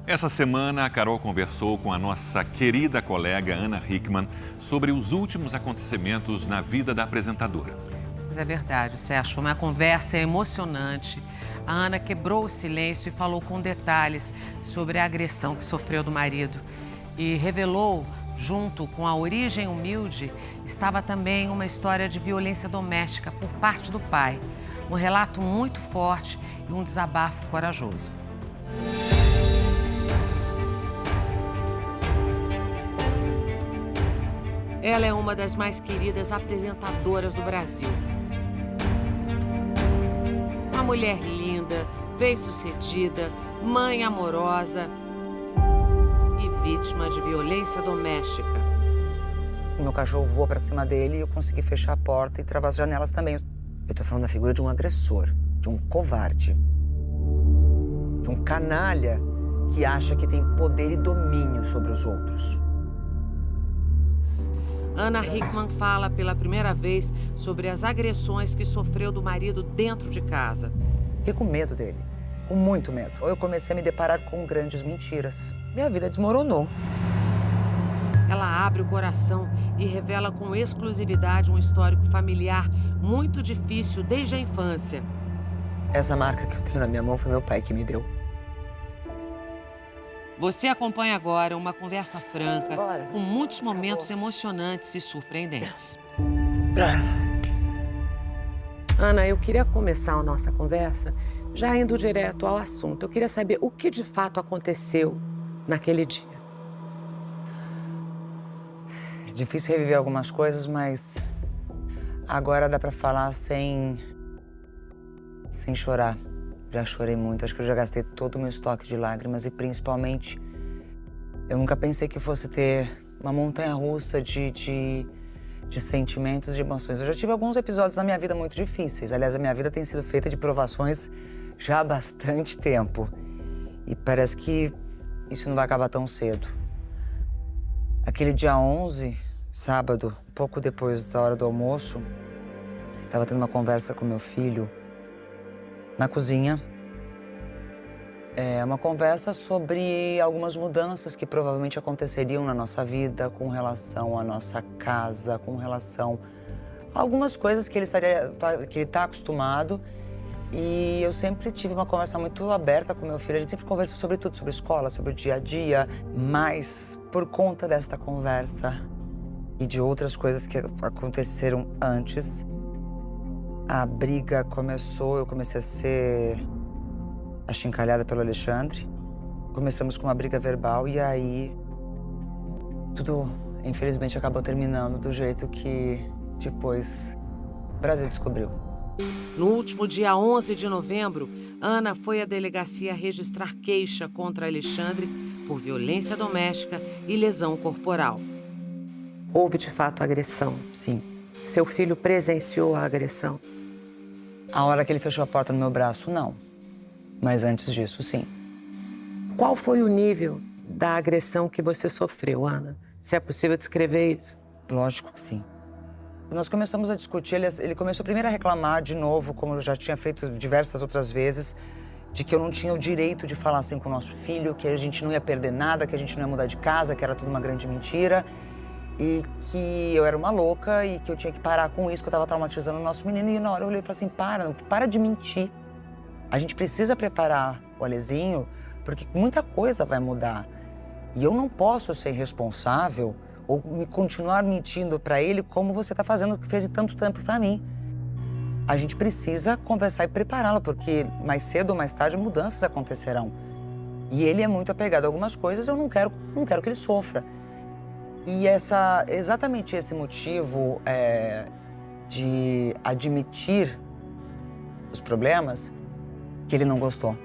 Essa semana, a Carol conversou com a nossa querida colega Ana Hickman sobre os últimos acontecimentos na vida da apresentadora. É verdade, Sérgio, foi uma conversa emocionante. A Ana quebrou o silêncio e falou com detalhes sobre a agressão que sofreu do marido. E revelou, junto com a origem humilde, estava também uma história de violência doméstica por parte do pai. Um relato muito forte e um desabafo corajoso. Ela é uma das mais queridas apresentadoras do Brasil. Uma mulher linda, bem-sucedida, mãe amorosa e vítima de violência doméstica. O meu cachorro voou pra cima dele e eu consegui fechar a porta e travar as janelas também. Eu tô falando da figura de um agressor, de um covarde, de um canalha que acha que tem poder e domínio sobre os outros. Ana Hickman fala pela primeira vez sobre as agressões que sofreu do marido dentro de casa. Fiquei com medo dele, com muito medo. Eu comecei a me deparar com grandes mentiras. Minha vida desmoronou. Ela abre o coração e revela com exclusividade um histórico familiar muito difícil desde a infância. Essa marca que eu tenho na minha mão foi meu pai que me deu. Você acompanha agora uma conversa franca, com muitos momentos emocionantes e surpreendentes. Ana, eu queria começar a nossa conversa já indo direto ao assunto. Eu queria saber o que de fato aconteceu naquele dia. É difícil reviver algumas coisas, mas agora dá pra falar sem chorar. Já chorei muito, acho que eu já gastei todo o meu estoque de lágrimas e principalmente eu nunca pensei que fosse ter uma montanha-russa de sentimentos, de emoções. Eu já tive alguns episódios na minha vida muito difíceis. Aliás, a minha vida tem sido feita de provações já há bastante tempo. E parece que isso não vai acabar tão cedo. Aquele dia 11, sábado, pouco depois da hora do almoço, estava tendo uma conversa com meu filho na cozinha. É uma conversa sobre algumas mudanças que provavelmente aconteceriam na nossa vida com relação à nossa casa, com relação a algumas coisas que ele está acostumado. E eu sempre tive uma conversa muito aberta com meu filho. A gente sempre conversou sobre tudo, sobre escola, sobre o dia a dia. Mas por conta desta conversa e de outras coisas que aconteceram antes, a briga começou, eu comecei a ser achincalhada pelo Alexandre. Começamos com uma briga verbal e aí tudo, infelizmente, acabou terminando do jeito que depois o Brasil descobriu. No último dia 11 de novembro, Ana foi à delegacia registrar queixa contra Alexandre por violência doméstica e lesão corporal. Houve, de fato, agressão? Sim. Seu filho presenciou a agressão? A hora que ele fechou a porta no meu braço, não. Mas antes disso, sim. Qual foi o nível da agressão que você sofreu, Ana? Se é possível descrever isso? Lógico que sim. Nós começamos a discutir, ele começou primeiro a reclamar de novo, como eu já tinha feito diversas outras vezes, de que eu não tinha o direito de falar assim com o nosso filho, que a gente não ia perder nada, que a gente não ia mudar de casa, que era tudo uma grande mentira. E que eu era uma louca e que eu tinha que parar com isso, que eu estava traumatizando o nosso menino. E na hora eu olhei e falei assim, para de mentir. A gente precisa preparar o Alezinho, porque muita coisa vai mudar. E eu não posso ser responsável ou continuar mentindo para ele como você está fazendo, que fez tanto tempo para mim. A gente precisa conversar e prepará-lo, porque mais cedo ou mais tarde mudanças acontecerão. E ele é muito apegado a algumas coisas, eu não quero que ele sofra. E exatamente esse motivo de admitir os problemas que ele não gostou.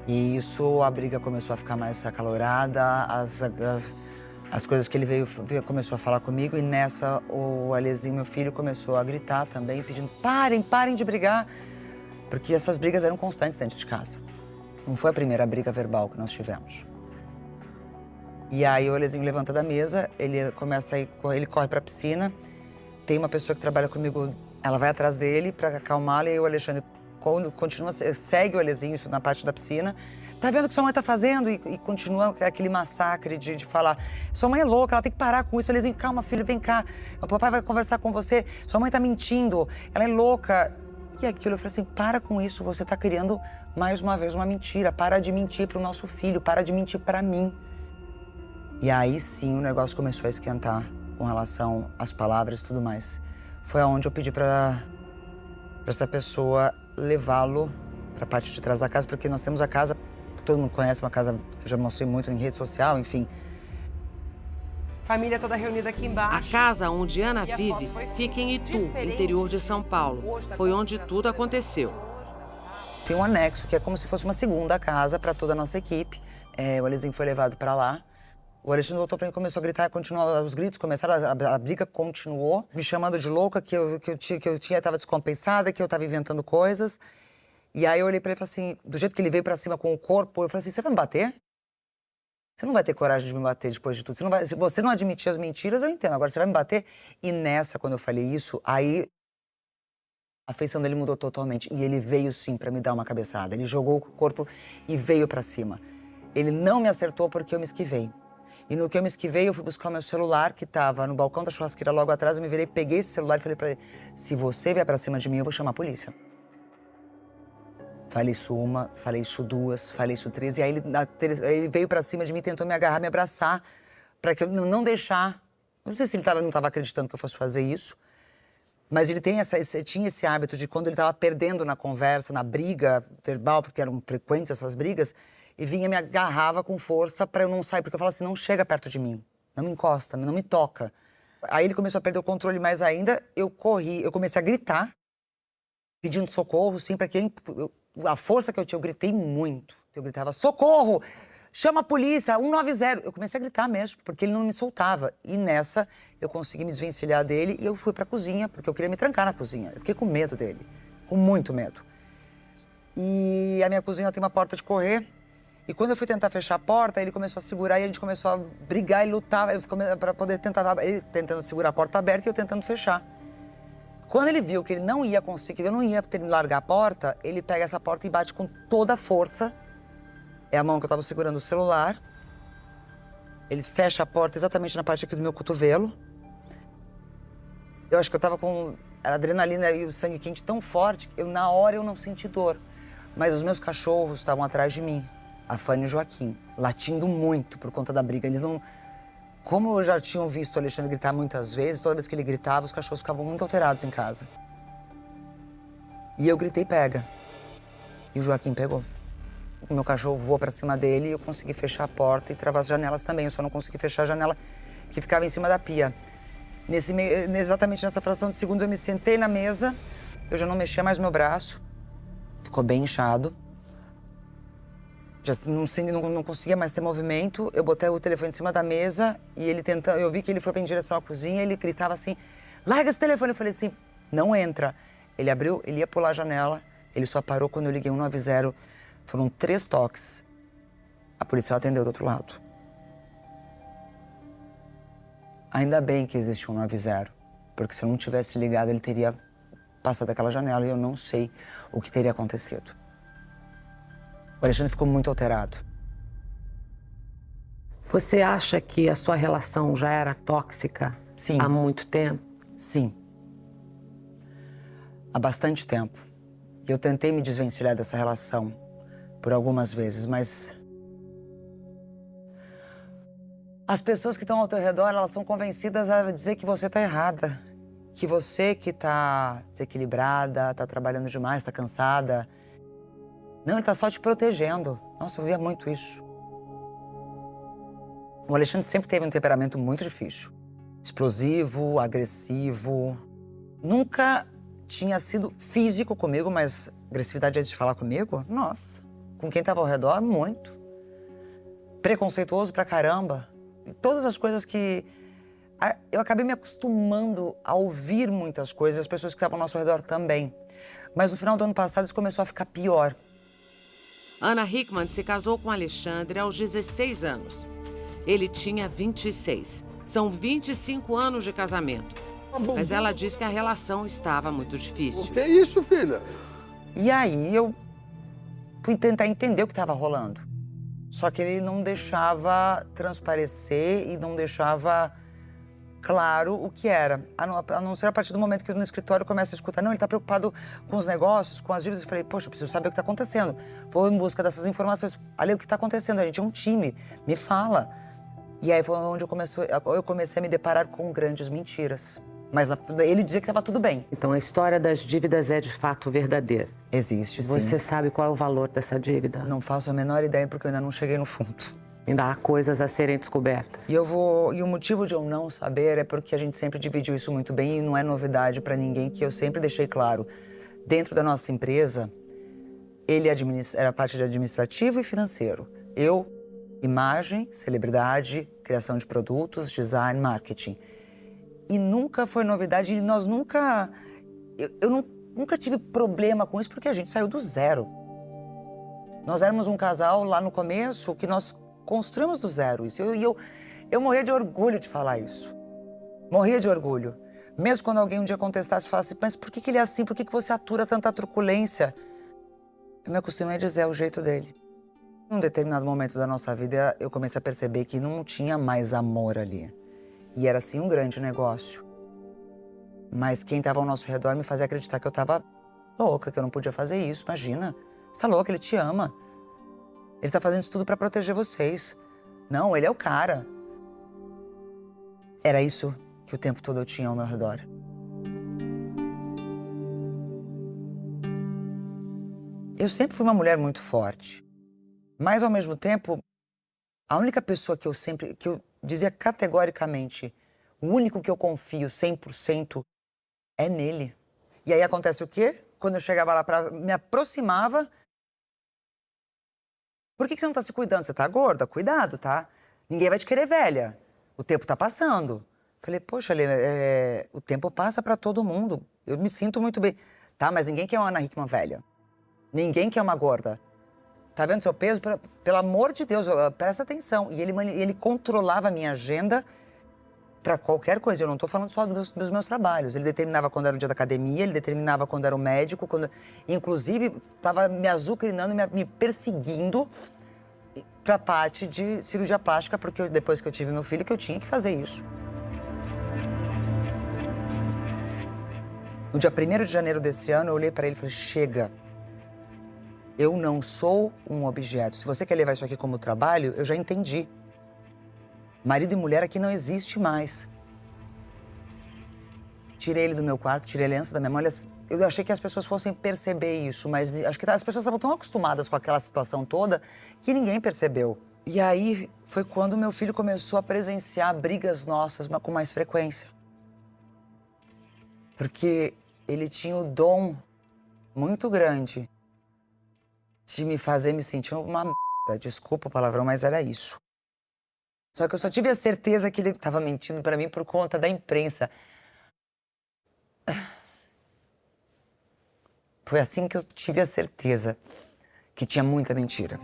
E isso, a briga começou a ficar mais acalorada, as coisas que ele começou a falar comigo, e nessa o Alezinho, meu filho, começou a gritar também, pedindo parem de brigar, porque essas brigas eram constantes dentro de casa. Não foi a primeira briga verbal que nós tivemos. E aí o Alezinho levanta da mesa, ele corre pra piscina, tem uma pessoa que trabalha comigo, ela vai atrás dele pra acalmá-lo, e o Alexandre continua, segue o Alezinho isso na parte da piscina. Tá vendo o que sua mãe tá fazendo? E continua aquele massacre de falar, sua mãe é louca, ela tem que parar com isso. Alezinho, calma, filho, vem cá. O papai vai conversar com você. Sua mãe tá mentindo, ela é louca. E aquilo, eu falei assim, para com isso, você tá criando mais uma vez uma mentira. Para de mentir pro nosso filho, para de mentir pra mim. E aí sim o negócio começou a esquentar com relação às palavras e tudo mais. Foi aonde eu pedi pra essa pessoa levá-lo pra parte de trás da casa, porque nós temos a casa, todo mundo conhece, uma casa que eu já mostrei muito em rede social, enfim. Família toda reunida aqui embaixo. A casa onde Ana vive fica em Itu, interior de São Paulo. Foi onde tudo aconteceu. Tem um anexo, que é como se fosse uma segunda casa para toda a nossa equipe. O Alezinho foi levado para lá. O Alexandre voltou para mim, começou a gritar, continuou, os gritos começaram, a briga continuou, me chamando de louca, que eu estava descompensada, que eu estava inventando coisas. E aí eu olhei para ele e falei assim, do jeito que ele veio para cima com o corpo, eu falei assim, você vai me bater? Você não vai ter coragem de me bater depois de tudo. Se você não admitir as mentiras, eu entendo. Agora, você vai me bater? E nessa, quando eu falei isso, aí a feição dele mudou totalmente. E ele veio, sim, pra me dar uma cabeçada. Ele jogou o corpo e veio pra cima. Ele não me acertou porque eu me esquivei. E no que eu me esquivei, eu fui buscar o meu celular, que tava no balcão da churrasqueira logo atrás. Eu me virei, peguei esse celular e falei pra ele, se você vier pra cima de mim, eu vou chamar a polícia. Falei isso uma, falei isso duas, falei isso três. E aí ele veio pra cima de mim, tentou me agarrar, me abraçar, pra que eu não deixar. Não sei se ele não tava acreditando que eu fosse fazer isso, mas ele tinha esse hábito de quando ele tava perdendo na conversa, na briga verbal, porque eram frequentes essas brigas, e vinha e me agarrava com força pra eu não sair, porque eu falava assim, não chega perto de mim, não me encosta, não me toca. Aí ele começou a perder o controle mais ainda, eu corri, eu comecei a gritar, pedindo socorro, sim, pra quem... A força que eu tinha, eu gritei muito. Eu gritava, socorro! Chama a polícia, 190. Eu comecei a gritar mesmo, porque ele não me soltava. E nessa, eu consegui me desvencilhar dele e eu fui pra cozinha, porque eu queria me trancar na cozinha. Eu fiquei com medo dele, com muito medo. E a minha cozinha tem uma porta de correr. E quando eu fui tentar fechar a porta, ele começou a segurar e a gente começou a brigar e lutar pra poder tentar... Ele tentando segurar a porta aberta e eu tentando fechar. Quando ele viu que ele não ia conseguir, eu não ia ter me largar a porta, ele pega essa porta e bate com toda a força. É a mão que eu tava segurando o celular. Ele fecha a porta exatamente na parte aqui do meu cotovelo. Eu acho que eu tava com a adrenalina e o sangue quente tão forte que na hora eu não senti dor. Mas os meus cachorros estavam atrás de mim, a Fanny e o Joaquim, latindo muito por conta da briga. Eles não... Como eu já tinham visto o Alexandre gritar muitas vezes, toda vez que ele gritava, os cachorros ficavam muito alterados em casa. E eu gritei, pega. E o Joaquim pegou. O meu cachorro voou pra cima dele e eu consegui fechar a porta e travar as janelas também. Eu só não consegui fechar a janela que ficava em cima da pia. Exatamente nessa fração de segundos eu me sentei na mesa, eu já não mexia mais meu braço. Ficou bem inchado. Já não conseguia mais ter movimento. Eu botei o telefone em cima da mesa e ele tentando. Eu vi que ele foi em direção à cozinha e ele gritava assim: larga esse telefone. Eu falei assim: não entra. Ele abriu, ele ia pular a janela. Ele só parou quando eu liguei 190. Foram 3 toques. A polícia atendeu do outro lado. Ainda bem que existe 190, porque se eu não tivesse ligado, ele teria passado aquela janela e eu não sei o que teria acontecido. O Alexandre ficou muito alterado. Você acha que a sua relação já era tóxica? Sim. Há muito tempo? Sim. Há bastante tempo. Eu tentei me desvencilhar dessa relação por algumas vezes, mas... As pessoas que estão ao teu redor, elas são convencidas a dizer que você está errada. Que você que está desequilibrada, está trabalhando demais, está cansada. Não, ele tá só te protegendo. Nossa, eu via muito isso. O Alexandre sempre teve um temperamento muito difícil. Explosivo, agressivo. Nunca tinha sido físico comigo, mas agressividade antes de falar comigo, nossa. Com quem tava ao redor, muito. Preconceituoso pra caramba. E todas as coisas que... Eu acabei me acostumando a ouvir muitas coisas, as pessoas que estavam ao nosso redor também. Mas no final do ano passado isso começou a ficar pior. Ana Hickman se casou com Alexandre aos 16 anos. Ele tinha 26. São 25 anos de casamento. Mas ela diz que a relação estava muito difícil. O que é isso, filha? E aí eu fui tentar entender o que estava rolando. Só que ele não deixava transparecer e não deixava claro o que era. A não ser a partir do momento que eu no escritório começo a escutar, não, ele está preocupado com os negócios, com as dívidas. Eu falei, poxa, eu preciso saber o que está acontecendo. Vou em busca dessas informações. Ali, o que está acontecendo? A gente é um time, me fala. E aí foi onde eu comecei a me deparar com grandes mentiras. Mas ele dizia que estava tudo bem. Então a história das dívidas é de fato verdadeira? Existe, sim. Você sabe qual é o valor dessa dívida? Não faço a menor ideia porque eu ainda não cheguei no fundo. Ainda há coisas a serem descobertas. E o motivo de eu não saber é porque a gente sempre dividiu isso muito bem e não é novidade para ninguém, que eu sempre deixei claro. Dentro da nossa empresa, ele era a parte de administrativo e financeiro. Eu, imagem, celebridade, criação de produtos, design, marketing. E nunca foi novidade, e nós nunca... Eu nunca tive problema com isso, porque a gente saiu do zero. Nós éramos um casal lá no começo que nós construímos do zero isso. Eu morria de orgulho de falar isso. Morria de orgulho. Mesmo quando alguém um dia contestasse e falasse, mas por que ele é assim? Por que você atura tanta truculência? Eu me acostumei a dizer, é o jeito dele. Num determinado momento da nossa vida, eu comecei a perceber que não tinha mais amor ali. E era, sim, um grande negócio. Mas quem estava ao nosso redor me fazia acreditar que eu estava louca, que eu não podia fazer isso. Imagina, você tá louca, ele te ama. Ele tá fazendo isso tudo para proteger vocês. Não, ele é o cara. Era isso que o tempo todo eu tinha ao meu redor. Eu sempre fui uma mulher muito forte. Mas, ao mesmo tempo, a única pessoa que eu dizia categoricamente, o único que eu confio 100% é nele. E aí acontece o quê? Quando eu chegava lá, me aproximava... Por que você não tá se cuidando? Você tá gorda? Cuidado, tá? Ninguém vai te querer velha. O tempo tá passando. Falei, poxa, Helena, o tempo passa pra todo mundo. Eu me sinto muito bem. Tá, mas ninguém quer uma Ana Hickman velha. Ninguém quer uma gorda. Tá vendo seu peso? Pelo amor de Deus, presta atenção. E ele controlava a minha agenda para qualquer coisa. Eu não tô falando só dos meus trabalhos. Ele determinava quando era o dia da academia, ele determinava quando era o médico, inclusive tava me azucrinando, me perseguindo para a parte de cirurgia plástica, porque depois que eu tive meu filho, que eu tinha que fazer isso. No dia 1º de janeiro desse ano, eu olhei para ele e falei, chega. Eu não sou um objeto. Se você quer levar isso aqui como trabalho, eu já entendi. Marido e mulher aqui não existe mais. Tirei ele do meu quarto, tirei a aliança da minha mão. Eu achei que as pessoas fossem perceber isso, mas acho que as pessoas estavam tão acostumadas com aquela situação toda que ninguém percebeu. E aí foi quando meu filho começou a presenciar brigas nossas, mas com mais frequência. Porque ele tinha o dom muito grande de me fazer me sentir uma merda. Desculpa o palavrão, mas era isso. Só que eu só tive a certeza que ele estava mentindo para mim por conta da imprensa. Foi assim que eu tive a certeza que tinha muita mentira.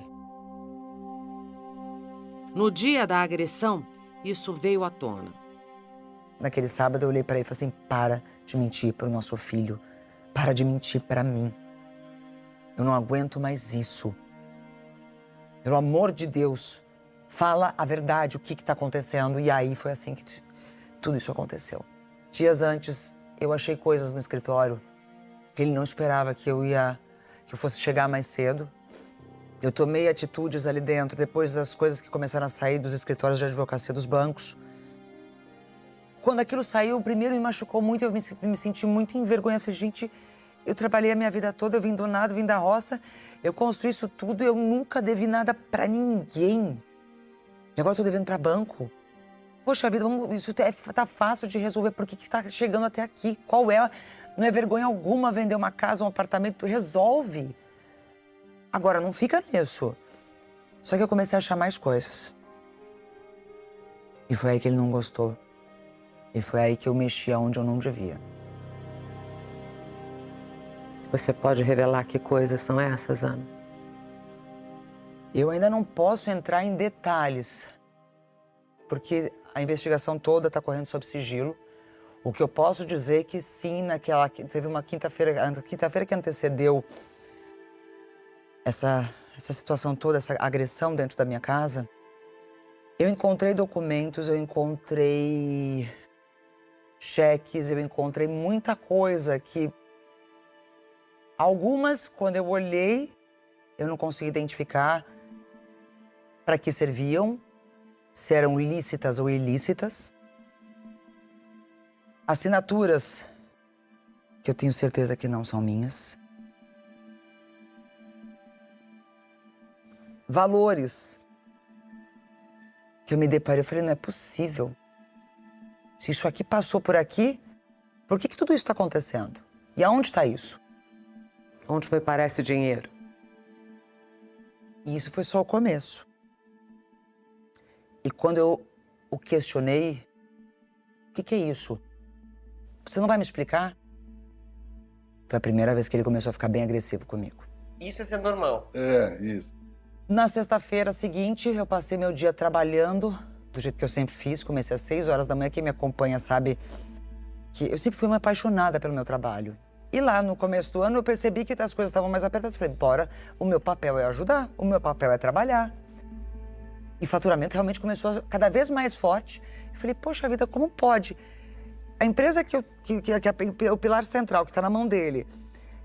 No dia da agressão, isso veio à tona. Naquele sábado eu olhei para ele e falei assim, para de mentir para o nosso filho. Para de mentir para mim. Eu não aguento mais isso. Pelo amor de Deus, fala a verdade, o que está acontecendo. E aí foi assim que tudo isso aconteceu. Dias antes, eu achei coisas no escritório que ele não esperava que eu fosse chegar mais cedo. Eu tomei atitudes ali dentro, depois das coisas que começaram a sair dos escritórios de advocacia dos bancos. Quando aquilo saiu, primeiro me machucou muito, eu me senti muito envergonhada. Falei, gente, eu trabalhei a minha vida toda, eu vim do nada, vim da roça, eu construí isso tudo, eu nunca devi nada pra ninguém. E agora eu tô devendo pra banco. Poxa vida, isso tá fácil de resolver, por que tá chegando até aqui? Qual é? Não é vergonha alguma vender uma casa, um apartamento, resolve. Agora, não fica nisso. Só que eu comecei a achar mais coisas. E foi aí que ele não gostou. E foi aí que eu mexi onde eu não devia. Você pode revelar que coisas são essas, Ana? Eu ainda não posso entrar em detalhes, porque a investigação toda está correndo sob sigilo. O que eu posso dizer é que sim, teve uma quinta-feira que antecedeu essa situação toda, essa agressão dentro da minha casa, eu encontrei documentos, eu encontrei cheques, eu encontrei muita coisa que algumas, quando eu olhei, eu não consegui identificar para que serviam, se eram lícitas ou ilícitas. Assinaturas que eu tenho certeza que não são minhas. Valores que eu me deparei, eu falei, não é possível. Se isso aqui passou por aqui, por que tudo isso está acontecendo? E aonde está isso? Onde foi parar esse dinheiro? E isso foi só o começo. E quando eu o questionei, o que é isso? Você não vai me explicar? Foi a primeira vez que ele começou a ficar bem agressivo comigo. Isso é ser normal. É, isso. Na sexta-feira seguinte, eu passei meu dia trabalhando, do jeito que eu sempre fiz. Comecei às 6 horas da manhã. Quem me acompanha sabe que eu sempre fui uma apaixonada pelo meu trabalho. E lá no começo do ano eu percebi que as coisas estavam mais apertadas. Falei, bora, o meu papel é ajudar, o meu papel é trabalhar. E o faturamento realmente começou a cada vez mais forte. Eu falei, poxa vida, como pode? A empresa que é o pilar central, que está na mão dele,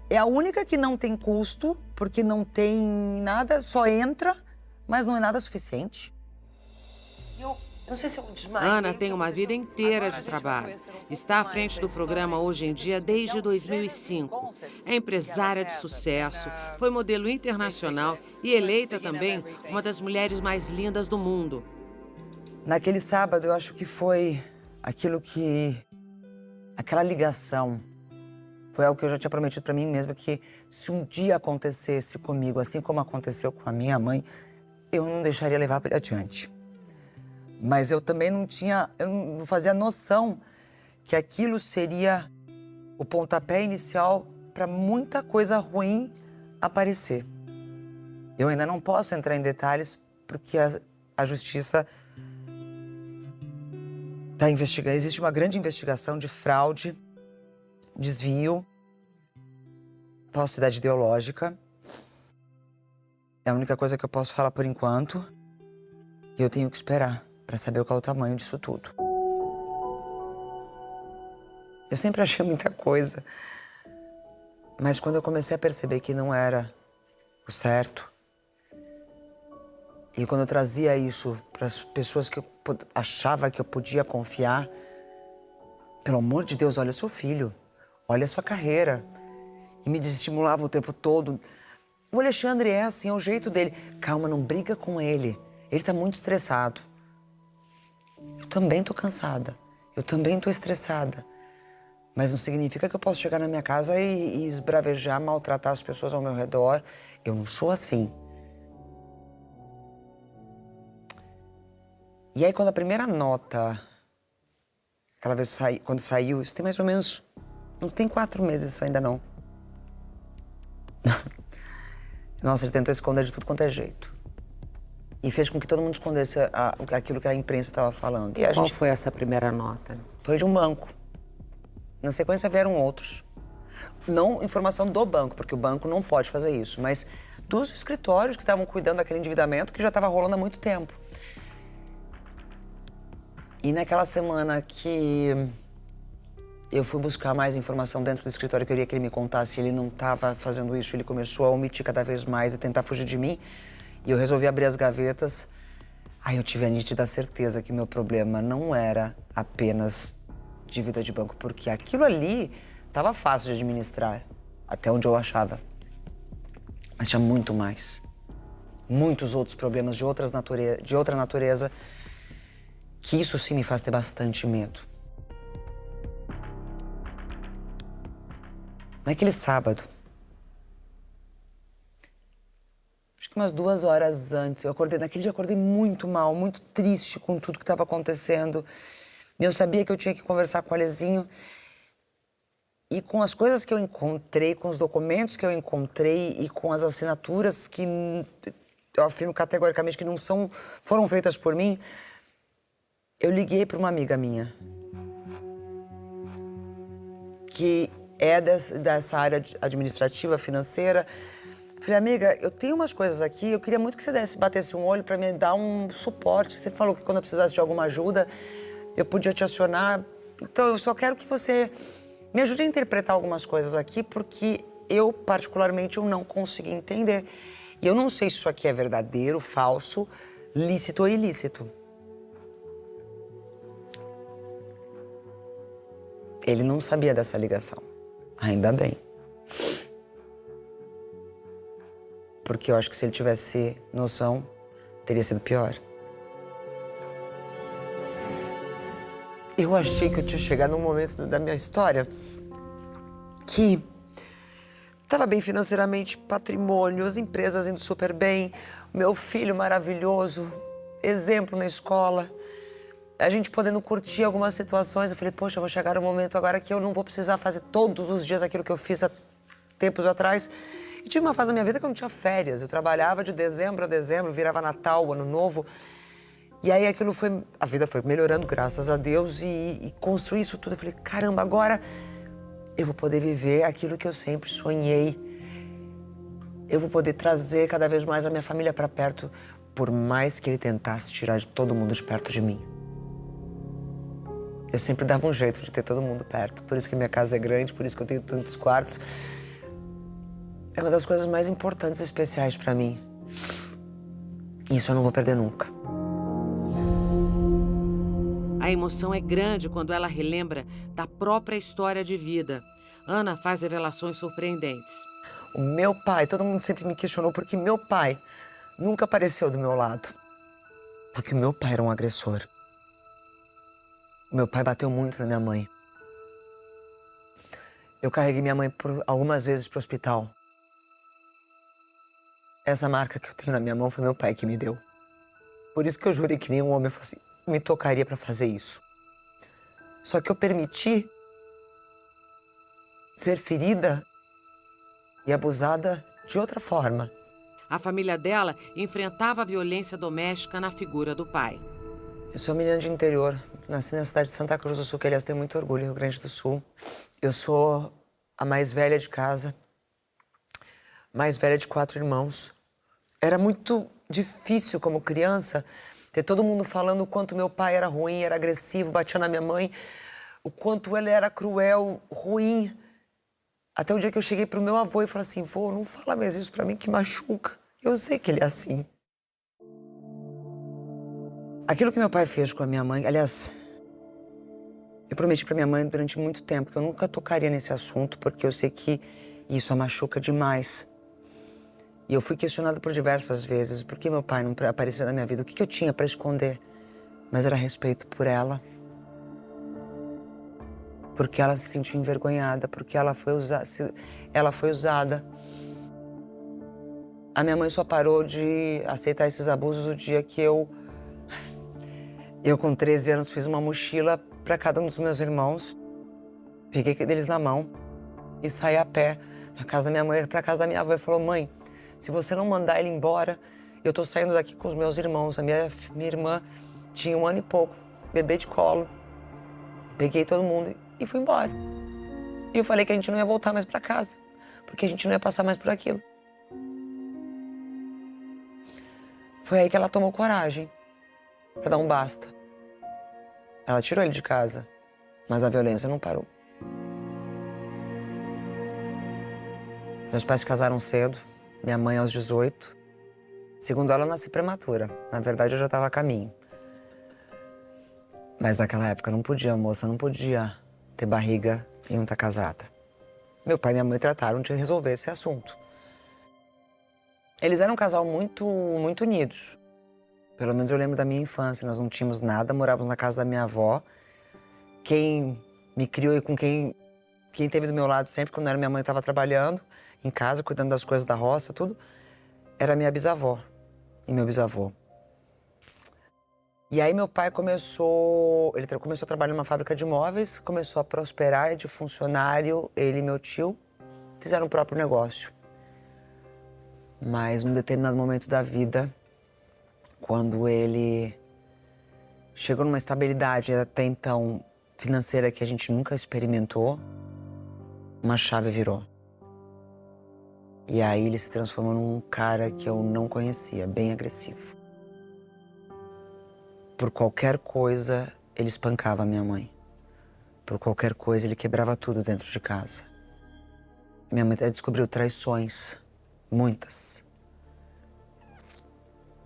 é a única que não tem custo, porque não tem nada, só entra, mas não é nada suficiente. Eu não sei se eu desmaiei. Ana tem uma vida inteira de trabalho. Está à frente do programa Hoje em Dia desde 2005. É empresária de sucesso, foi modelo internacional e eleita também uma das mulheres mais lindas do mundo. Naquele sábado, eu acho que foi aquela ligação. Foi algo que eu já tinha prometido para mim mesma, que se um dia acontecesse comigo, assim como aconteceu com a minha mãe, eu não deixaria levar adiante. Mas eu também eu não fazia noção que aquilo seria o pontapé inicial para muita coisa ruim aparecer. Eu ainda não posso entrar em detalhes porque a justiça está investigando. Existe uma grande investigação de fraude, desvio, falsidade ideológica. É a única coisa que eu posso falar por enquanto. E eu tenho que esperar para saber qual é o tamanho disso tudo. Eu sempre achei muita coisa. Mas quando eu comecei a perceber que não era o certo, e quando eu trazia isso para as pessoas que eu achava que eu podia confiar, pelo amor de Deus, olha o seu filho, olha a sua carreira. E me desestimulava o tempo todo. O Alexandre é assim, é o jeito dele. Calma, não briga com ele. Ele tá muito estressado. Eu também tô cansada. Eu também tô estressada. Mas não significa que eu posso chegar na minha casa e esbravejar, maltratar as pessoas ao meu redor. Eu não sou assim. E aí, quando a primeira nota, aquela vez quando saiu, isso tem mais ou menos... Não tem 4 meses isso ainda, não. Nossa, ele tentou esconder de tudo quanto é jeito. E fez com que todo mundo escondesse aquilo que a imprensa estava falando. E Qual foi essa primeira nota? Foi de um banco. Na sequência vieram outros. Não informação do banco, porque o banco não pode fazer isso, mas dos escritórios que estavam cuidando daquele endividamento que já estava rolando há muito tempo. E naquela semana que eu fui buscar mais informação dentro do escritório, que eu queria que ele me contasse, ele não estava fazendo isso, ele começou a omitir cada vez mais e tentar fugir de mim. E eu resolvi abrir as gavetas. Aí eu tive a nítida certeza que meu problema não era apenas dívida de banco, porque aquilo ali estava fácil de administrar, até onde eu achava. Mas tinha muito mais. Muitos outros problemas de outra natureza, que isso sim me faz ter bastante medo. Naquele sábado, acho que umas 2 horas antes, naquele dia eu acordei muito mal, muito triste com tudo que estava acontecendo. E eu sabia que eu tinha que conversar com o Alezinho. E com as coisas que eu encontrei, com os documentos que eu encontrei e com as assinaturas que eu afirmo categoricamente que não foram feitas por mim, eu liguei para uma amiga minha, que é dessa área administrativa, financeira. Falei, amiga, eu tenho umas coisas aqui, eu queria muito que você batesse um olho para me dar um suporte. Você falou que quando eu precisasse de alguma ajuda, eu podia te acionar. Então, eu só quero que você me ajude a interpretar algumas coisas aqui, porque eu, particularmente, eu não consegui entender. E eu não sei se isso aqui é verdadeiro, falso, lícito ou ilícito. Ele não sabia dessa ligação. Ainda bem. Porque eu acho que se ele tivesse noção, teria sido pior. Eu achei que eu tinha chegado num momento da minha história que estava bem financeiramente, patrimônio, as empresas indo super bem, meu filho maravilhoso, exemplo na escola, a gente podendo curtir algumas situações. Eu falei, poxa, eu vou chegar no momento agora que eu não vou precisar fazer todos os dias aquilo que eu fiz há tempos atrás. E tive uma fase da minha vida que eu não tinha férias. Eu trabalhava de dezembro a dezembro, virava Natal, Ano Novo. E aí aquilo foi... A vida foi melhorando, graças a Deus, e construí isso tudo. Eu falei, caramba, agora eu vou poder viver aquilo que eu sempre sonhei. Eu vou poder trazer cada vez mais a minha família para perto, por mais que ele tentasse tirar todo mundo de perto de mim. Eu sempre dava um jeito de ter todo mundo perto. Por isso que minha casa é grande, por isso que eu tenho tantos quartos. É uma das coisas mais importantes e especiais para mim. Isso eu não vou perder nunca. A emoção é grande quando ela relembra da própria história de vida. Ana faz revelações surpreendentes. O meu pai, todo mundo sempre me questionou porque meu pai nunca apareceu do meu lado. Porque meu pai era um agressor. Meu pai bateu muito na minha mãe. Eu carreguei minha mãe algumas vezes para o hospital. Essa marca que eu tenho na minha mão foi meu pai que me deu. Por isso que eu jurei que nenhum homem me tocaria para fazer isso. Só que eu permiti ser ferida e abusada de outra forma. A família dela enfrentava a violência doméstica na figura do pai. Eu sou menina de interior, nasci na cidade de Santa Cruz do Sul, que aliás tem muito orgulho, Rio Grande do Sul. Eu sou a mais velha de casa, mais velha de 4 irmãos. Era muito difícil, como criança, ter todo mundo falando o quanto meu pai era ruim, era agressivo, batia na minha mãe, o quanto ele era cruel, ruim. Até o dia que eu cheguei pro meu avô e falei assim, vô, não fala mais isso pra mim que machuca. Eu sei que ele é assim. Aquilo que meu pai fez com a minha mãe, aliás, eu prometi pra minha mãe durante muito tempo que eu nunca tocaria nesse assunto, porque eu sei que isso a machuca demais. E eu fui questionada por diversas vezes, por que meu pai não apareceu na minha vida, o que eu tinha para esconder. Mas era respeito por ela. Porque ela se sentiu envergonhada, porque ela foi usada. A minha mãe só parou de aceitar esses abusos o dia que eu com 13 anos, fiz uma mochila para cada um dos meus irmãos. Peguei deles na mão e saí a pé da casa da minha mãe para casa da minha avó. E falou, mãe, se você não mandar ele embora, eu tô saindo daqui com os meus irmãos. A minha irmã tinha 1 ano e pouco, bebê de colo. Peguei todo mundo e fui embora. E eu falei que a gente não ia voltar mais para casa, porque a gente não ia passar mais por aquilo. Foi aí que ela tomou coragem para dar um basta. Ela tirou ele de casa, mas a violência não parou. Meus pais se casaram cedo, minha mãe aos 18. Segundo ela, eu nasci prematura. Na verdade, eu já estava a caminho. Mas naquela época não podia, moça, não podia ter barriga e não estar casada. Meu pai e minha mãe trataram de resolver esse assunto. Eles eram um casal muito unidos. Pelo menos eu lembro da minha infância, nós não tínhamos nada, morávamos na casa da minha avó. Quem me criou e com quem esteve do meu lado sempre, quando era minha mãe, estava trabalhando em casa, cuidando das coisas da roça, tudo, era minha bisavó e meu bisavô. E aí meu pai começou a trabalhar numa fábrica de móveis, começou a prosperar de funcionário, ele e meu tio fizeram o próprio negócio. Mas num determinado momento da vida, quando ele chegou numa estabilidade até então financeira que a gente nunca experimentou, uma chave virou. E aí ele se transformou num cara que eu não conhecia, bem agressivo. Por qualquer coisa, ele espancava a minha mãe. Por qualquer coisa, ele quebrava tudo dentro de casa. Minha mãe até descobriu traições, muitas.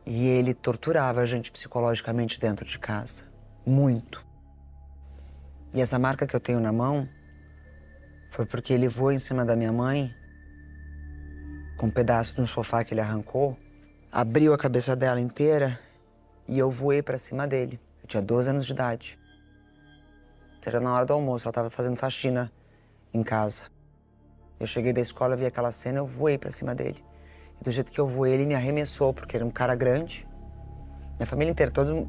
E ele torturava a gente psicologicamente dentro de casa, muito. E essa marca que eu tenho na mão foi porque ele voou em cima da minha mãe com um pedaço de um sofá que ele arrancou, abriu a cabeça dela inteira e eu voei pra cima dele. Eu tinha 12 anos de idade. Era na hora do almoço, ela estava fazendo faxina em casa. Eu cheguei da escola, vi aquela cena, eu voei pra cima dele. E do jeito que eu voei, ele me arremessou, porque era um cara grande. Minha família inteira, todo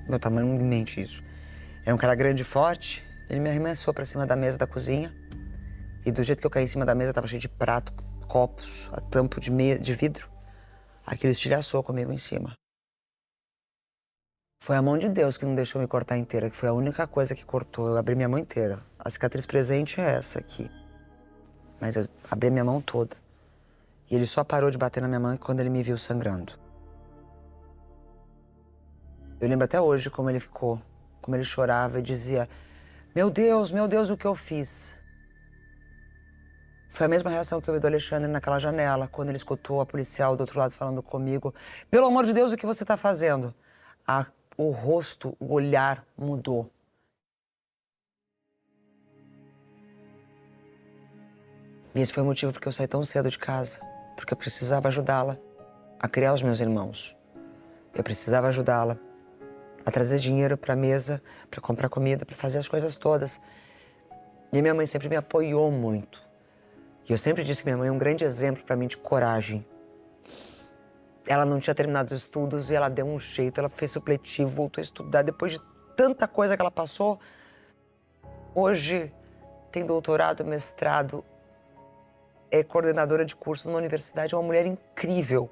meu tamanho não me mente isso. Era um cara grande e forte, ele me arremessou pra cima da mesa da cozinha. E do jeito que eu caí em cima da mesa, tava cheio de prato, copos, a tampo de vidro. Aquilo estilhaçou comigo em cima. Foi a mão de Deus que não deixou me cortar inteira, que foi a única coisa que cortou. Eu abri minha mão inteira. A cicatriz presente é essa aqui. Mas eu abri minha mão toda. E ele só parou de bater na minha mão quando ele me viu sangrando. Eu lembro até hoje como ele ficou, como ele chorava e dizia: meu Deus, o que eu fiz? Foi a mesma reação que eu vi do Alexandre naquela janela, quando ele escutou a policial do outro lado falando comigo: pelo amor de Deus, o que você está fazendo? O rosto, o olhar mudou. E esse foi o motivo porque eu saí tão cedo de casa. Porque eu precisava ajudá-la a criar os meus irmãos. Eu precisava ajudá-la a trazer dinheiro para a mesa, para comprar comida, para fazer as coisas todas. E minha mãe sempre me apoiou muito. E eu sempre disse que minha mãe é um grande exemplo para mim de coragem. Ela não tinha terminado os estudos e ela deu um jeito, ela fez supletivo, voltou a estudar. Depois de tanta coisa que ela passou, hoje tem doutorado, mestrado, é coordenadora de curso numa universidade, é uma mulher incrível.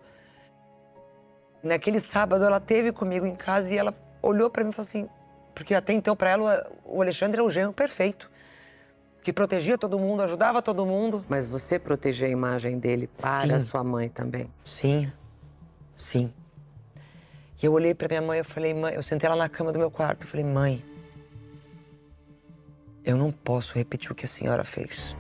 Naquele sábado ela esteve comigo em casa e ela olhou para mim e falou assim, porque até então para ela o Alexandre é o genro perfeito, que protegia todo mundo, ajudava todo mundo. Mas você protegeu a imagem dele para Sim. sua mãe também? Sim. Sim. E eu olhei pra minha mãe, eu falei, mãe, eu sentei lá na cama do meu quarto, eu falei, mãe, eu não posso repetir o que a senhora fez.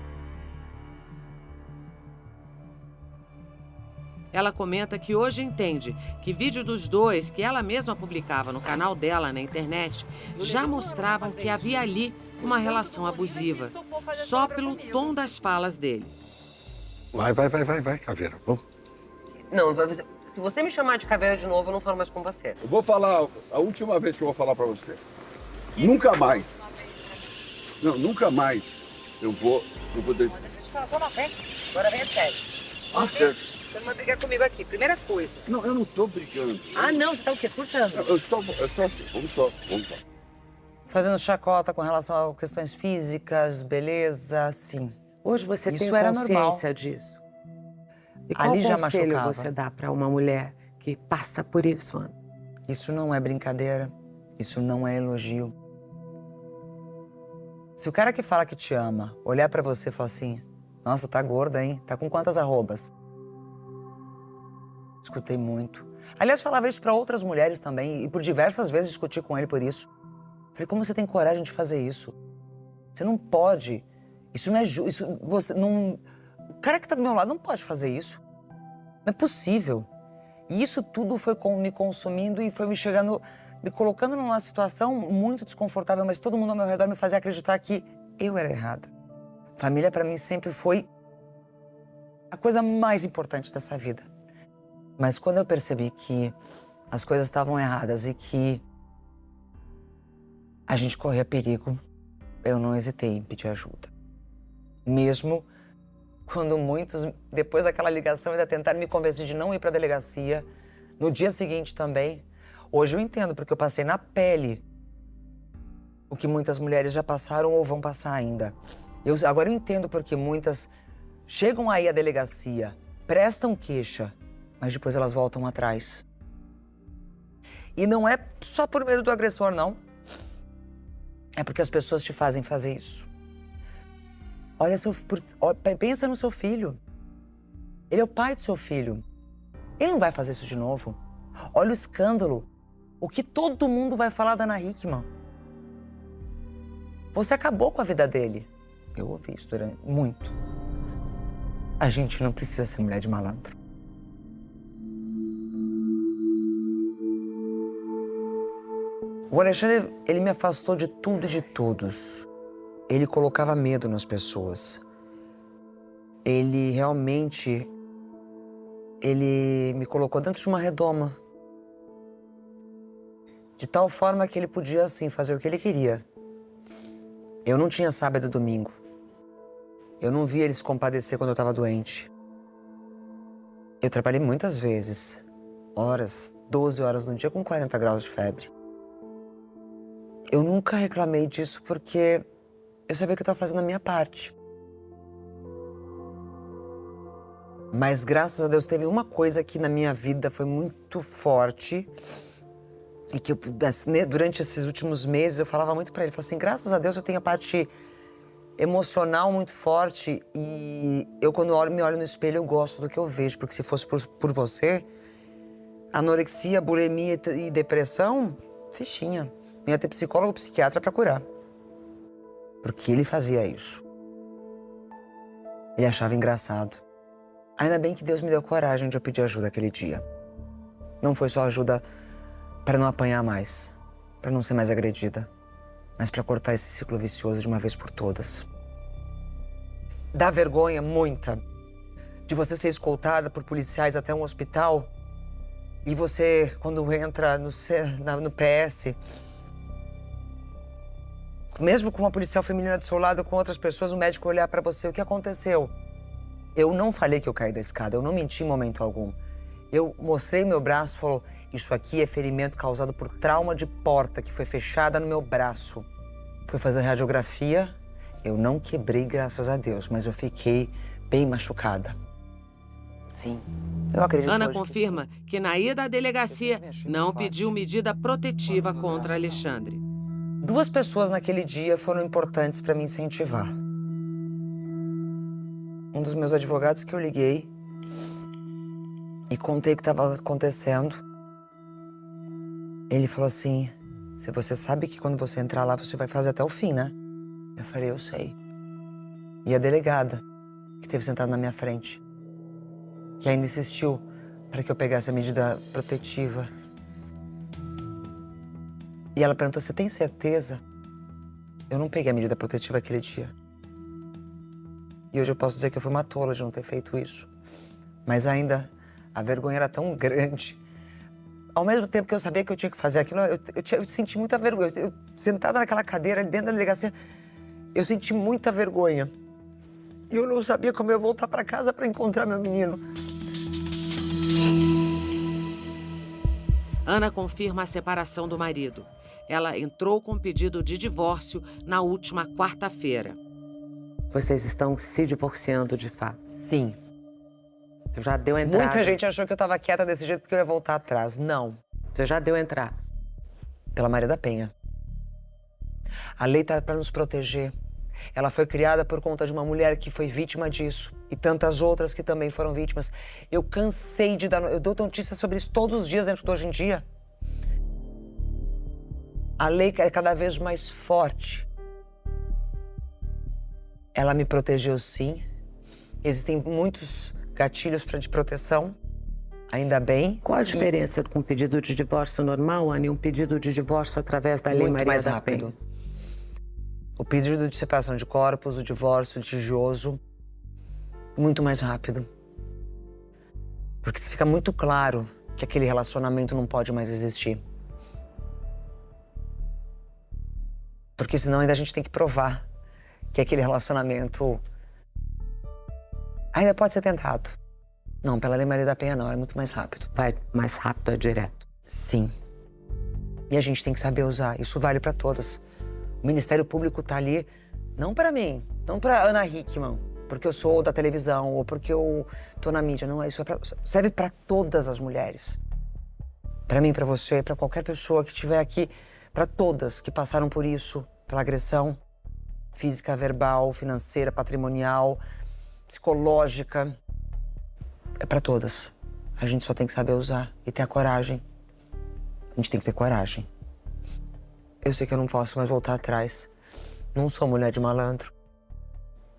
Ela comenta que hoje entende que vídeos dos dois, que ela mesma publicava no canal dela na internet, já mostravam que havia ali uma relação abusiva, só pelo tom das falas dele. Vai, Caveira. Vamos. Não, se você me chamar de caveira de novo, eu não falo mais com você. Eu vou falar, a última vez que eu vou falar pra você. Nunca mais. Não, nunca mais eu vou Deixa eu te falar só uma vez. Agora vem a sério. Você não vai brigar comigo aqui. Primeira coisa. Não, eu não tô brigando. Ah, não, você tá o quê? Surtando? Eu só assim, vamos lá. Fazendo chacota com relação a questões físicas, beleza, sim. Hoje você Isso tem era consciência normal. disso? E qual Ali já conselho machucava. você dá para uma mulher que passa por isso, Ana? Isso não é brincadeira. Isso não é elogio. Se o cara que fala que te ama olhar pra você e falar assim, nossa, tá gorda, hein? Tá com quantas arrobas? Escutei muito. Aliás, falava isso pra outras mulheres também e por diversas vezes discuti com ele por isso. Falei, como você tem coragem de fazer isso? Você não pode. Isso não é justo. Isso você não. O cara que tá do meu lado não pode fazer isso. Não é possível. E isso tudo foi me consumindo e foi me colocando numa situação muito desconfortável, mas todo mundo ao meu redor me fazia acreditar que eu era errada. Família pra mim sempre foi a coisa mais importante dessa vida. Mas quando eu percebi que as coisas estavam erradas e que a gente corria perigo, eu não hesitei em pedir ajuda. Mesmo quando muitos, depois daquela ligação, ainda tentaram me convencer de não ir para a delegacia, no dia seguinte também. Hoje eu entendo, porque eu passei na pele o que muitas mulheres já passaram ou vão passar ainda. Agora eu entendo porque muitas chegam aí à delegacia, prestam queixa, mas depois elas voltam atrás. E não é só por medo do agressor, não. É porque as pessoas te fazem fazer isso. Pensa no seu filho. Ele é o pai do seu filho. Ele não vai fazer isso de novo. Olha o escândalo. O que todo mundo vai falar da Ana Hickman. Você acabou com a vida dele. Eu ouvi isso durante muito. A gente não precisa ser mulher de malandro. O Alexandre, ele me afastou de tudo e de todos. Ele colocava medo nas pessoas. Ele realmente... Ele me colocou dentro de uma redoma. De tal forma que ele podia, assim, fazer o que ele queria. Eu não tinha sábado e domingo. Eu não via ele se compadecer quando eu estava doente. Eu trabalhei muitas vezes. Horas, 12 horas no dia com 40 graus de febre. Eu nunca reclamei disso porque eu sabia que eu estava fazendo a minha parte. Mas, graças a Deus, teve uma coisa que na minha vida foi muito forte e que eu pudesse, durante esses últimos meses, eu falava muito pra ele. Falei assim, graças a Deus eu tenho a parte emocional muito forte e eu, quando me olho no espelho, eu gosto do que eu vejo. Porque se fosse por você, anorexia, bulimia e depressão, fichinha. Não ia ter psicólogo ou psiquiatra pra curar. Porque ele fazia isso. Ele achava engraçado. Ainda bem que Deus me deu coragem de eu pedir ajuda aquele dia. Não foi só ajuda para não apanhar mais, para não ser mais agredida, mas para cortar esse ciclo vicioso de uma vez por todas. Dá vergonha, muita, de você ser escoltada por policiais até um hospital e você, quando entra no PS, mesmo com uma policial feminina do seu lado, com outras pessoas, o médico olhar para você, o que aconteceu? Eu não falei que eu caí da escada, eu não menti em momento algum. Eu mostrei meu braço e falou, isso aqui é ferimento causado por trauma de porta que foi fechada no meu braço. Fui fazer radiografia, eu não quebrei, graças a Deus, mas eu fiquei bem machucada. Sim, eu acredito. Ana confirma que na ida à delegacia não pediu medida protetiva contra Alexandre. 2 pessoas naquele dia foram importantes para me incentivar. Um dos meus advogados que eu liguei e contei o que estava acontecendo. Ele falou assim, se você sabe que quando você entrar lá, você vai fazer até o fim, né? Eu falei, eu sei. E a delegada, que esteve sentada na minha frente, que ainda insistiu para que eu pegasse a medida protetiva. E ela perguntou, você tem certeza? Eu não peguei a medida protetiva aquele dia. E hoje eu posso dizer que eu fui uma tola de não ter feito isso. Mas ainda, a vergonha era tão grande. Ao mesmo tempo que eu sabia que eu tinha que fazer aquilo, eu senti muita vergonha. Eu sentada naquela cadeira, dentro da delegacia, eu senti muita vergonha. E eu não sabia como eu ia voltar para casa para encontrar meu menino. Ana confirma a separação do marido. Ela entrou com pedido de divórcio na última quarta-feira. Vocês estão se divorciando de fato? Sim. Você já deu entrada? Muita gente achou que eu estava quieta desse jeito porque eu ia voltar atrás. Não. Você já deu entrada? Pela Maria da Penha. A lei está para nos proteger. Ela foi criada por conta de uma mulher que foi vítima disso. E tantas outras que também foram vítimas. Eu cansei de dar... Eu dou notícias sobre isso todos os dias dentro do Hoje em Dia. A lei é cada vez mais forte. Ela me protegeu, sim. Existem muitos gatilhos de proteção, ainda bem. Qual a diferença com um pedido de divórcio normal, Ana, e um pedido de divórcio através da Lei Maria da Penha? Muito mais rápido. O pedido de separação de corpos, o divórcio litigioso, muito mais rápido. Porque fica muito claro que aquele relacionamento não pode mais existir. Porque senão ainda a gente tem que provar que aquele relacionamento ainda pode ser tentado. Não, pela Lei Maria da Penha não, é muito mais rápido. Vai mais rápido, é direto. Sim. E a gente tem que saber usar, isso vale para todas. O Ministério Público tá ali, não para mim, não para Ana Hickman, porque eu sou da televisão ou porque eu tô na mídia, não, isso serve para todas as mulheres. Para mim, para você, para qualquer pessoa que estiver aqui, para todas que passaram por isso, pela agressão física, verbal, financeira, patrimonial, psicológica. é para todas. A gente só tem que saber usar e ter a coragem. A gente tem que ter coragem. Eu sei que eu não posso mais voltar atrás. Não sou mulher de malandro.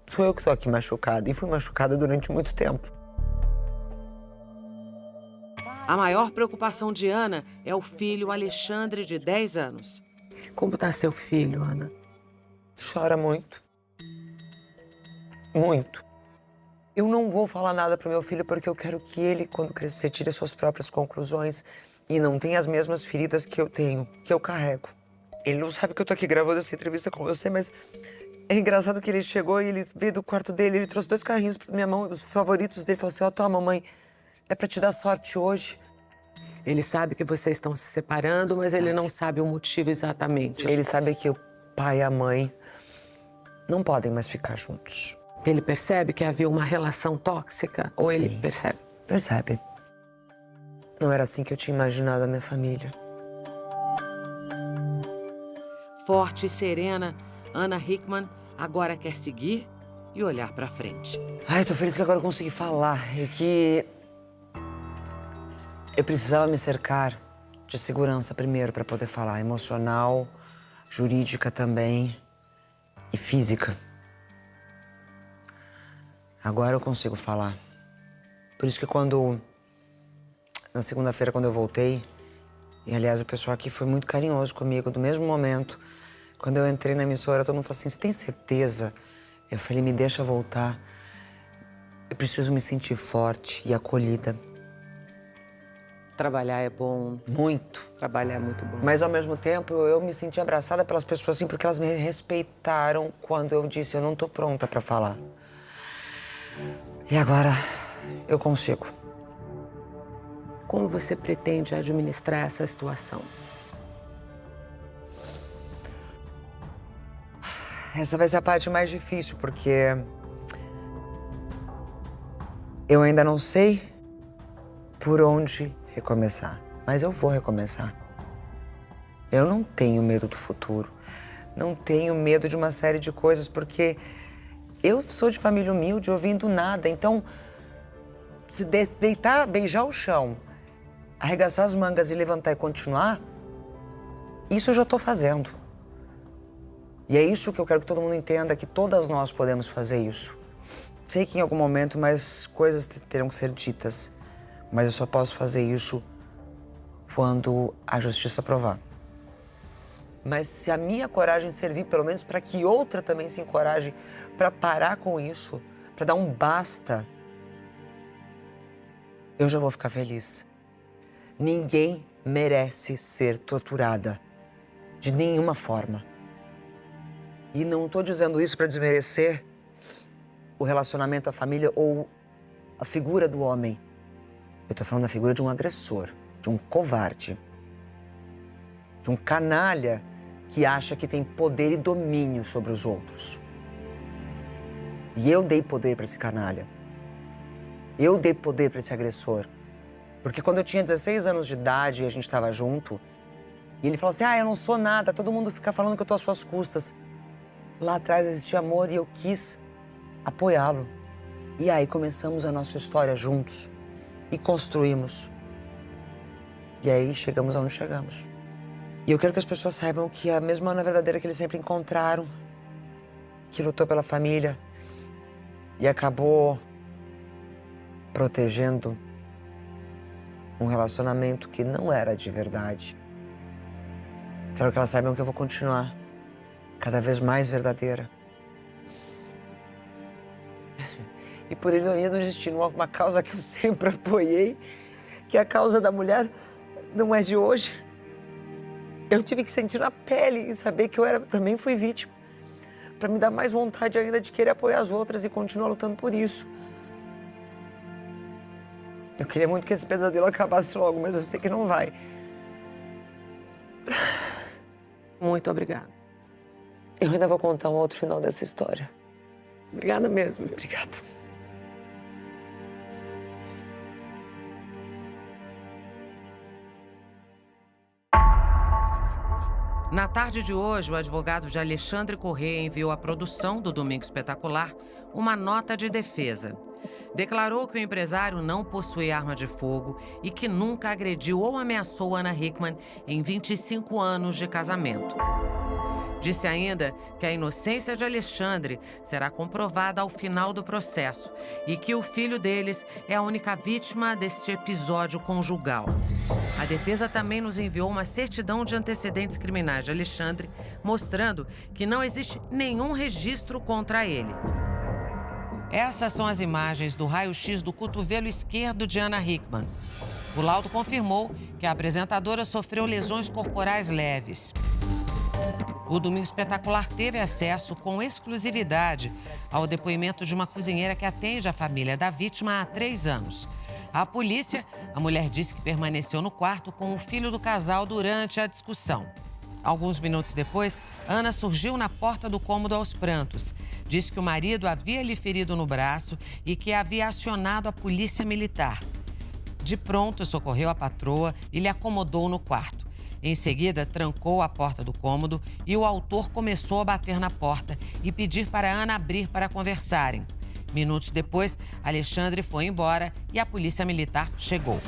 Sou eu que tô aqui machucada e fui machucada durante muito tempo. A maior preocupação de Ana é o filho Alexandre, de 10 anos. Como tá seu filho, Ana? Chora muito. Muito. Eu não vou falar nada pro meu filho porque eu quero que ele, quando crescer, tire suas próprias conclusões e não tenha as mesmas feridas que eu tenho, que eu carrego. Ele não sabe que eu tô aqui gravando essa entrevista com você, mas é engraçado que ele chegou e ele veio do quarto dele, ele trouxe 2 carrinhos pra minha mão, os favoritos dele, falou assim, ó, toma, mamãe, é pra te dar sorte hoje. Ele sabe que vocês estão se separando, mas ele não sabe o motivo exatamente. Ele sabe que o pai e a mãe não podem mais ficar juntos. Ele percebe que havia uma relação tóxica? Ou Sim. ele percebe? Percebe. Não era assim que eu tinha imaginado a minha família. Forte e serena, Ana Hickman agora quer seguir e olhar para frente. Ai, tô feliz que agora eu consegui falar. E que eu precisava me cercar de segurança primeiro para poder falar. Emocional, jurídica também e física. Agora eu consigo falar. Por isso que na segunda-feira, quando eu voltei, e aliás, o pessoal aqui foi muito carinhoso comigo, do mesmo momento. Quando eu entrei na emissora, todo mundo falou assim, você tem certeza? Eu falei, me deixa voltar. Eu preciso me sentir forte e acolhida. Trabalhar é bom. Muito. Trabalhar é muito bom. Mas, ao mesmo tempo, eu me senti abraçada pelas pessoas, assim, porque elas me respeitaram quando eu disse, eu não tô pronta pra falar. E agora, eu consigo. Como você pretende administrar essa situação? Essa vai ser a parte mais difícil, porque eu ainda não sei por onde recomeçar, mas eu vou recomeçar. Eu não tenho medo do futuro, não tenho medo de uma série de coisas, porque eu sou de família humilde, ouvindo nada, então se deitar, beijar o chão, arregaçar as mangas e levantar e continuar, isso eu já estou fazendo. E é isso que eu quero que todo mundo entenda, que todas nós podemos fazer isso. Sei que em algum momento mais coisas terão que ser ditas, mas eu só posso fazer isso quando a justiça provar. Mas se a minha coragem servir pelo menos para que outra também se encoraje para parar com isso, para dar um basta, eu já vou ficar feliz. Ninguém merece ser torturada, de nenhuma forma. E não estou dizendo isso para desmerecer o relacionamento, a família ou a figura do homem. Eu estou falando da figura de um agressor, de um covarde, de um canalha que acha que tem poder e domínio sobre os outros. E eu dei poder para esse canalha. Eu dei poder para esse agressor. Porque quando eu tinha 16 anos de idade e a gente estava junto, e ele falou assim, eu não sou nada, todo mundo fica falando que eu tô às suas custas. Lá atrás existia amor e eu quis apoiá-lo. E aí começamos a nossa história juntos e construímos. E aí chegamos aonde chegamos. E eu quero que as pessoas saibam que a mesma Ana verdadeira que eles sempre encontraram, que lutou pela família e acabou protegendo um relacionamento que não era de verdade. Quero que elas saibam que eu vou continuar cada vez mais verdadeira. E por ironia do destino, uma causa que eu sempre apoiei, que é a causa da mulher, não é de hoje. Eu tive que sentir na pele e saber que eu também fui vítima, para me dar mais vontade ainda de querer apoiar as outras e continuar lutando por isso. Eu queria muito que esse pesadelo acabasse logo, mas eu sei que não vai. Muito obrigada. Eu ainda vou contar um outro final dessa história. Obrigada mesmo. Obrigada. Na tarde de hoje, o advogado de Alexandre Corrêa enviou à produção do Domingo Espetacular uma nota de defesa. Declarou que o empresário não possui arma de fogo e que nunca agrediu ou ameaçou Ana Hickman em 25 anos de casamento. Disse ainda que a inocência de Alexandre será comprovada ao final do processo e que o filho deles é a única vítima deste episódio conjugal. A defesa também nos enviou uma certidão de antecedentes criminais de Alexandre, mostrando que não existe nenhum registro contra ele. Essas são as imagens do raio-x do cotovelo esquerdo de Ana Hickman. O laudo confirmou que a apresentadora sofreu lesões corporais leves. O Domingo Espetacular teve acesso com exclusividade ao depoimento de uma cozinheira que atende a família da vítima há 3 anos. À polícia, a mulher disse que permaneceu no quarto com o filho do casal durante a discussão. Alguns minutos depois, Ana surgiu na porta do cômodo aos prantos. Disse que o marido havia lhe ferido no braço e que havia acionado a polícia militar. De pronto, socorreu a patroa e lhe acomodou no quarto. Em seguida, trancou a porta do cômodo e o autor começou a bater na porta e pedir para Ana abrir para conversarem. Minutos depois, Alexandre foi embora e a polícia militar chegou.